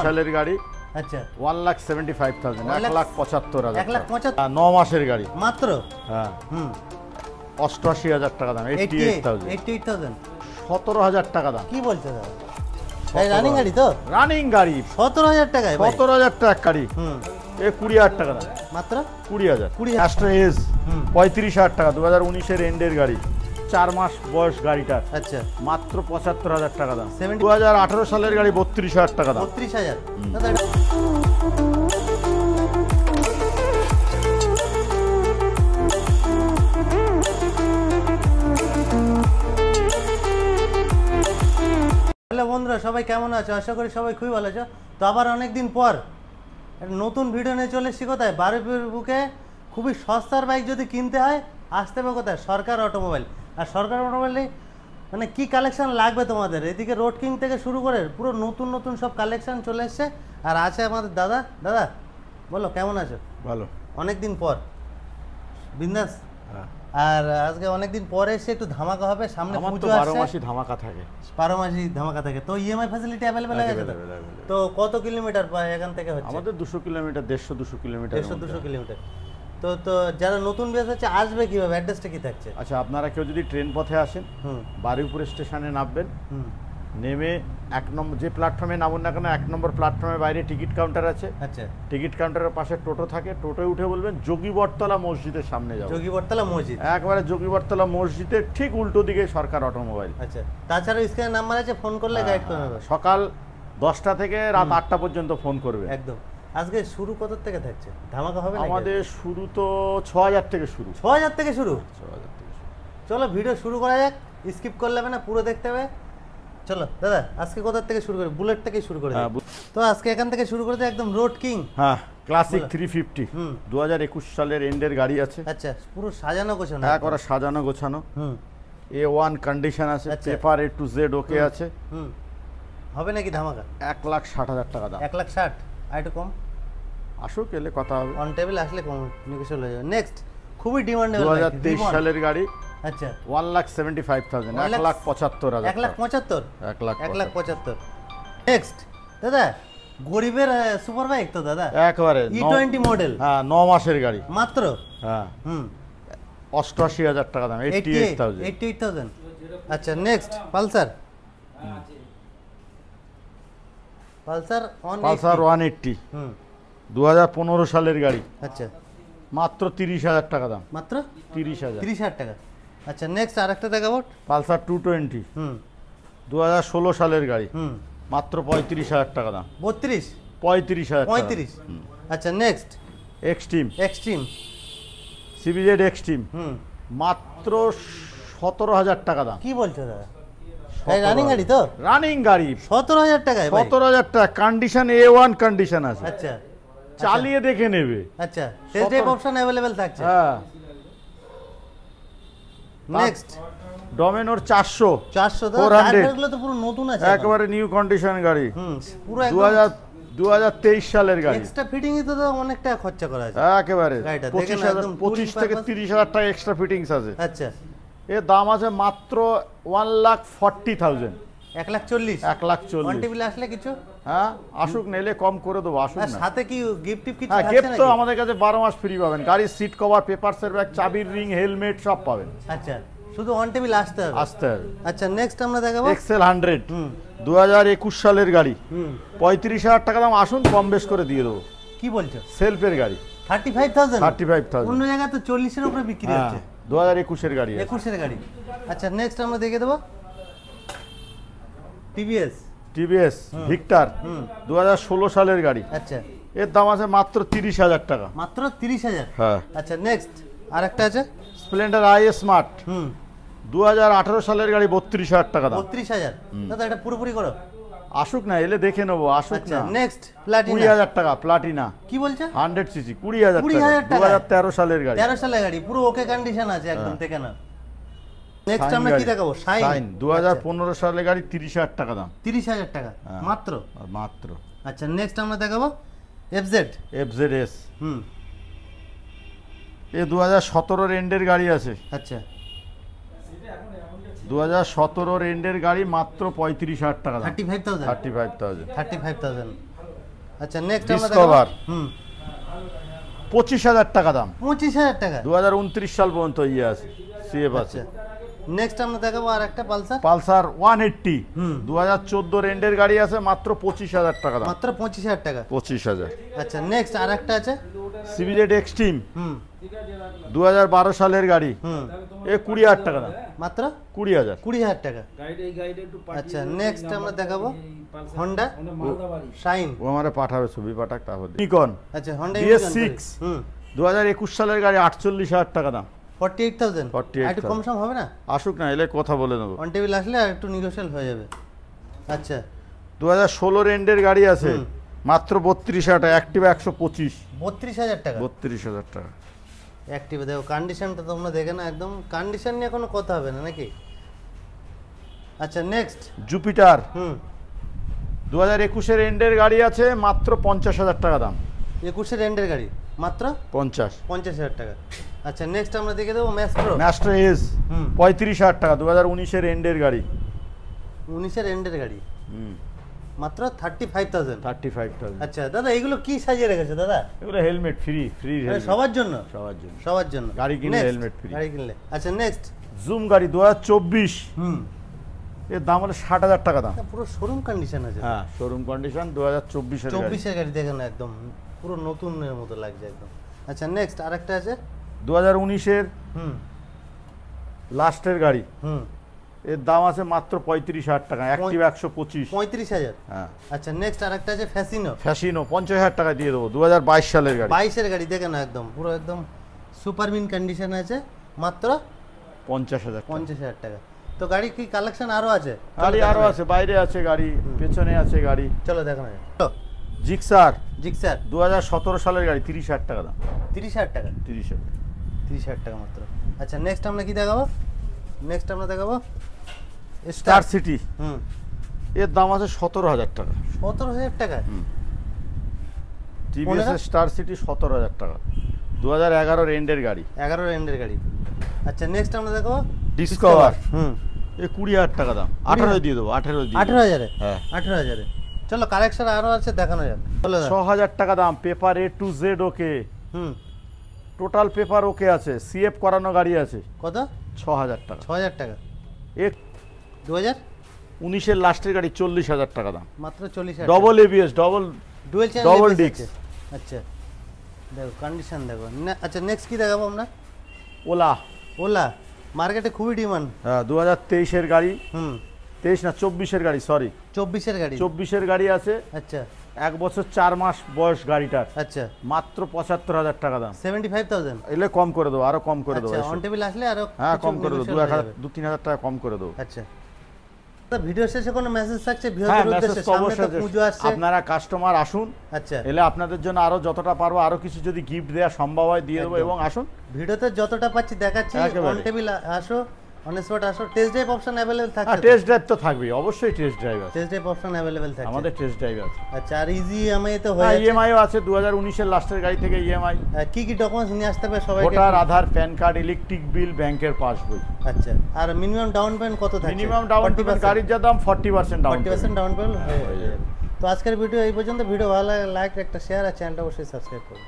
সালের গাড়ি। আচ্ছা 1,75,000, 1,75,000, 1,75,000 9 মাসের গাড়ি মাত্র। হ্যাঁ 88,000 টাকা দাম, 88,000, 17,000 টাকা দাম। কি বলছো দাদা? এই রানিং গাড়ি তো? রানিং গাড়ি 17,000 টাকায়? 17,000 টাকা গাড়ি। এ 20,000 টাকা দাম মাত্র। 20,000। অ্যাস্ট্রা এস 35,000 টাকা, 2019-এর এন্ডের গাড়ি, 4 মাস বয়স গাড়িটার। আচ্ছা মাত্র 75,000 টাকা দাম। 2018 সালের গাড়ি, 32,000 টাকা দাম। 32,000 দাদা। হ্যালো বন্ধুরা, সবাই কেমন আছো? আশা করি সবাই খুবই ভালো আছো। তো আবার অনেকদিন পর একটা নতুন ভিডিও নিয়ে চলে এসেছি। কোথায়? বারুইপুর বুকে খুবই সস্তার বাইক যদি কিনতে হয় আসতে হবে কোথায়? সরকার অটোমোবাইল। আর সরকার অটোমোবাইলে মানে কি কালেকশন লাগবে তোমাদের? এদিকে রোড কিং থেকে শুরু করে পুরো নতুন নতুন সব কালেকশন চলে এসছে। আর আছে আমাদের দাদা। দাদা বলো কেমন আছো? ভালো। অনেকদিন পর বিন্দাস। আর আজকে অনেকদিন পরে এসে একটু ধামাকা হবে, সামনে পুজো আসছে। 12 মাসই ধামাকা থাকে। 12 মাসই ধামাকা থাকে। তো ইএমআই ফ্যাসিলিটি अवेलेबल আছে তো? তো কত কিলোমিটার এখান থেকে হচ্ছে? আমাদের 200 কিলোমিটার, 150-200 কিলোমিটার। 150-200 কিলোমিটার। তো যারা নতুন বেস হচ্ছে আসবে কিভাবে? অ্যাড্রেসটা কি থাকছে? আচ্ছা, আপনারা কেউ যদি ট্রেন পথে আসেন, বারুইপুর স্টেশনে নামবেন। নেমে 1 নম্বর যে প্ল্যাটফর্মে নামুন না কেন, 1 নম্বর প্ল্যাটফর্মের বাইরে টিকিট কাউন্টার আছে। আচ্ছা, টিকিট কাউন্টারের পাশে টোটো থাকে। টোটোয় উঠে বলবেন যোগীবরতলা মসজিদের সামনে যাও। যোগীবরতলা মসজিদ, একবারে যোগীবরতলা মসজিদের ঠিক উল্টো দিকে সরকার অটোমোবাইল। আচ্ছা, তাছাড়া স্ক্রিনে নাম্বার আছে, ফোন করলে গাইড করে নেবে। সকাল 10টা থেকে রাত 8টা পর্যন্ত ফোন করবে। একদম। আজকে শুরু কত থেকে থাকছে? ধামাকা হবে নাকি? আমাদের শুরু তো 6,000 থেকে শুরু। 6,000 থেকে শুরু? 6,000 থেকে শুরু। চলো ভিডিও শুরু করা যাক। স্কিপ করলে হবে না, পুরো দেখতে হবে। চলো দাদা, আজকে কোথা থেকে শুরু করি? বুলেট থেকে শুরু করে দিই। তো আজকে এখান থেকে শুরু করে দিই, একদম রোড কিং। হ্যাঁ, ক্লাসিক 350 2021 সালের এন্ডের গাড়ি আছে। আচ্ছা, পুরো সাজানো গোছানো? একবারে সাজানো গোছানো। A1 কন্ডিশন আছে, পেপার A to Z ওকে আছে। হবে নাকি ধামাকা? 1,60,000 টাকা দাম। 1,60,000 আর একটু কম? আসুক, এলে কথা হবে। অন টেবিল আসলে কম নেগোশিয়েবল হয়ে যাবে। নেক্সট খুবই ডিমান্ডেবল 2023 সালের গাড়ি। আচ্ছা 1,75,000, 1,75,000। 1,75,000? 1,75,000। নেক্সট দাদা, গরিবের সুপার বাইক তো দাদা? একবারে E20 মডেল। হ্যাঁ, 9 মাসের গাড়ি মাত্র। হ্যাঁ 88,000 টাকা দাম। 88,000। আচ্ছা নেক্সট পালসার। পালসার 180 2015 সালের গাড়ি। আচ্ছা মাত্র 30,000 টাকা দাম। মাত্র 30,000 টাকা। আচ্ছা নেক্সট আরেকটা দেখাবো, পালসার 220 2016 সালের গাড়ি। মাত্র 35,000 টাকা দাম। 35,000? আচ্ছা নেক্সট এক্সট্রিম CBZ এক্সট্রিম মাত্র 17,000 টাকা দাম। কি বলছো দাদা? এই রানিং গাড়ি তো? রানিং গাড়ি 17,000 টাকায়? 17,000 টাকা। কন্ডিশন A1 কন্ডিশন আছে। আচ্ছা, চালিয়ে দেখে নেবে। আচ্ছা, টেস্ট ড্রাইভ অপশন अवेलेबल থাকছে। হ্যাঁ নেক্সট ডমিনোর 400 তো টায়ারগুলো তো পুরো নতুন আছে, একেবারে নিউ কন্ডিশন গাড়ি। পুরো একদম 2023 সালের গাড়ি। এক্সট্রা ফিটিং এ তো অনেক টাকা খরচা করা আছে। একেবারে গাড়িটা দেখেন একদম 25 থেকে 30,000 টাকা এক্সট্রা ফিটিংস আছে। আচ্ছা, এর দাম আছে মাত্র 1,40,000। 1,40,000? 1,40,000 অন টেবিল আসলে কিছু? হ্যাঁ আসুক, নিলে কম করে দেবো। আসুক না। সাথে কি গিফট কিছু হ্যাঁ, আছে গিফট নাকি? তো আমাদের কাছে 12 মাস ফ্রি পাবেন। গাড়ির সিট কভার, পেপারসের ব্যাগ, চাবির রিং, হেলমেট সব পাবেন। আচ্ছা, শুধু অন টেবিল আসতে হবে? আচ্ছা নেক্সট আমরা দেখাবো এক্সেল 100 2021 সালের গাড়ি। 35,000 টাকা দাম। আসুন, কম বেশ করে দিয়ে দেবো। কি বলছো? সেলফের গাড়ি 35,000? অন্য জায়গায় তো 40-এর উপরে বিক্রি হচ্ছে। 2021 এর গাড়ি। 21-এর গাড়ি। আচ্ছা নেক্সট আমরা দেখে দেবো টিভিএস ভিক্টর 2016 সালের গাড়ি। আচ্ছা, এর দাম আছে মাত্র 30,000 টাকা। মাত্র 30,000? হ্যাঁ। আচ্ছা নেক্সট আরেকটা আছে স্প্লেন্ডার IS স্মার্ট 2018 সালের গাড়ি। 32,000 টাকা দাম। 32,000? দাদা এটা পুরোপুরি করো। আসুক না, এলে দেখে নেবো। আসুক না। নেক্সট প্লাটিনা 20,000 টাকা। প্লাটিনা কি বলছে? 100 সিসি 20,000 টাকা। 2013 সালের গাড়ি। 13 সালের গাড়ি, পুরো ওকে কন্ডিশন আছে একদম, দেখে না। নেক্সট আমরা কি দেখাবো? শাইন 2015 সালের গাড়ি। 30,000 টাকা দাম। 30,000 টাকা মাত্র? আচ্ছা নেক্সট আমরা দেখাবো FZS। এ 2017 এন্ডের গাড়ি আছে। আচ্ছা 2017 এন্ডের গাড়ি। মাত্র 35,000 টাকা দাম। 35,000? 35,000। আচ্ছা নেক্সট আমরা ডিসকভার হুম 25,000 টাকা দাম, 25,000 টাকা। 2029 সাল পর্যন্ত ইয়ে আছে, সিএফ আছে। নেক্সট আমরা দেখাবো আর একটা পালসার, পালসার 180 হুম 2014 রেন্ডের গাড়ি আছে, মাত্র 25,000 টাকা দাম, মাত্র 25,000 টাকা। 25,000। আচ্ছা নেক্সট আর একটা আছে, সিভিজেড এক্সট্রিম হুম 2012 সালের গাড়ি, হুম 20,000 টাকা দাম, মাত্র 20,000 টাকা। আচ্ছা নেক্সট আমরা দেখাবো হোন্ডা শাইন, ও আমারে পাঠাবে, ছবি পাঠাক, তারপর নিকন আচ্ছা হোন্ডা DS6 হুম 2021 সালের গাড়ি, 48,000 টাকা দাম, 48,000। 48,000 একটু কম সম হবে না? আসুক না, এলে কথা বলে নেবো। অন টেবিল আসলে আর একটু নেগোশিয়েবল হয়ে যাবে। আচ্ছা 2016 রেন্ডের গাড়ি আছে, হুম। মাত্র 32,000 টাকা, অ্যাক্টিভা 125, 32,000 টাকা 32,000 টাকা। অ্যাক্টিভ। দেখো কন্ডিশনটা তোমরা দেখে না, একদম কন্ডিশন নিয়ে কোনো কথা হবে না নাকি। আচ্ছা নেক্সট জুপিটার হুম 2021 এন্ডের গাড়ি আছে, মাত্র 50,000 টাকা দাম, 21 এন্ডের গাড়ি মাত্র 50,000 টাকা। আচ্ছা নেক্সট আমরা দেখে দেবো ম্যাস্ট্রো, ম্যাস্টার এস হুম 35,000 টাকা, 2019 এন্ডের গাড়ি, 19 এন্ডের গাড়ি মাত্র 35,000। 35,000। আচ্ছা দাদা এগুলো কি সাজিয়ে রেখেছে দাদা? এগুলো হেলমেট ফ্রি, ফ্রি সবার জন্য? সবার জন্য, সবার জন্য গাড়ি কিনলে Next, হেলমেট ফ্রি। গাড়ি কিনলে। আচ্ছা নেক্সট জুম গাড়ি 2024, হুম এর দাম হলো 60,000 টাকা দাম। পুরো শোরুম কন্ডিশন আছে। হ্যাঁ শোরুম কন্ডিশন, 2024 এর গাড়ি। 24 এর গাড়ি দেখেন না, একদম পুরো নতুনের মতো লাগছে একদম। আচ্ছা নেক্সট আরেকটা আছে 2019 এর হুম লাস্টের গাড়ি, হুম এর দাম আছে মাত্র 35,000 টাকা, অ্যাক্টিভ 125। 35,000। হ্যাঁ আচ্ছা নেক্সট আরেকটা আছে ফ্যাসিনো, ফ্যাসিনো 50,000 টাকা দিয়ে দেবো, 2022 সালের গাড়ি, 22 এর গাড়ি দেখেন না, একদম পুরো একদম সুপার মিন কন্ডিশন আছে, মাত্র 50,000 টাকা। 50,000 টাকা। তো গাড়ি কি কালেকশন আরো আছে? গাড়ি আরো আছে, বাইরে আছে গাড়ি, পেছনে আছে গাড়ি। চলো দেখানো যায়। চলো জিক্সার জিক্সার 2017 সালের গাড়ি, 30,000 টাকা দাম, 30,000 টাকা, 30,000 টাকা মাত্র। আচ্ছা নেক্সট আমরা কি দেখাবো? নেক্সট আমরা দেখাবো স্টার সিটি, হুম এর দাম আছে 17,000 টাকা, 17,000 টাকা। টিভিএস স্টার সিটি 17,000 টাকা, 2011 রেন্ডের গাড়ি, 11 এন্ডের গাড়ি। আচ্ছা নেক্সট আমরা দেখাবো ডিসকভার, হুম এ 20,000 টাকা দাম, 18 দিয়ে দেবো, 18 দিয়ে 18,000 হ্যাঁ 18,000। চলো কালেকশন আরো আছে, দেখানো যাক। চলো 6,000 টাকা দাম, paper A to Z okay, hmm total paper ওকে আছে, সিএফ করানো গাড়ি আছে, কত? 6,000 টাকা। 6,000 টাকা। এ 2019 এর লাস্টের গাড়ি, 40,000 টাকা দাম, মাত্র 40,000। Double ABS, dual channel double disc। আচ্ছা দেখো কন্ডিশন দেখো। আচ্ছা নেক্সট কি দেখাবো আমরা? ওলা, ওলা মার্কেটে খুবই ডিমান্ড। হ্যাঁ 2023 এর গাড়ি, হুম 23 না 24 এর গাড়ি, সরি 24 এর গাড়ি। 24 এর গাড়ি আছে, আচ্ছা 1 বছর 4 মাস বয়স গাড়িটার, আচ্ছা মাত্র 75,000 টাকা দাম, 75,000। এলে কম করে দেবো, আরো কম করে দেবো। আচ্ছা অন টেবিল আসলে আরো হ্যাঁ কিছু কম করে দেবো, negotiable হয়ে যাবে। 2-3,000 টাকা কম করে দেবো। আচ্ছা ভিডিও শেষে কোনো মেসেজ থাকছে হ্যাঁ ভিউয়ারদের মেসেজ উদ্দেশ্যে? তো সামনে তো অবশ্যই, পুজো আসছে। আপনারা কাস্টমার আসুন, আচ্ছা এলে আপনাদের জন্য আরো যতটা পারবো, আরো কিছু যদি গিফট দেওয়া সম্ভব হয় দিয়ে দেবো, একদম। এবং আসুন। ভিডিওতে যতটা পাচ্ছি দেখাচ্ছি। একেবারে। অন টেবিল আসো, অন স্পট আসো। টেস্ট ড্রাইভ অপশন अवेलेबल হ্যাঁ থাকছে? টেস্ট ড্রাইভ তো থাকবেই, অবশ্যই টেস্ট ড্রাইভ আছে, টেস্ট ড্রাইভ অপশন अवेलेबल থাকছে আমাদের টেস্ট ড্রাইভ আছে। আচ্ছা আর ইজি ইএমআই তো হয়ে হ্যাঁ যাচ্ছে। ইএমআইও আছে, 2019 এর লাস্টের গাড়ি থেকে ইএমআই, কি কি ডকুমেন্টস নিয়ে আসতে হবে সবাইকে? ভোটার, আধার, প্যান কার্ড, ইলেকট্রিক বিল, ব্যাংকের পাসবই। আচ্ছা আর মিনিমাম ডাউন পেমেন্ট কত থাকছে? মিনিমাম ডাউন পেমেন্ট গাড়ির যা দাম 40% ডাউন 40% ডাউন পেমেন্ট হয়ে হয়ে যাবে। তো আজকের ভিডিও এই পর্যন্ত। ভিডিও ভালো লাগে লাইক, একটা শেয়ার আর চ্যানেলটা অবশ্যই সাবস্ক্রাইব করুন।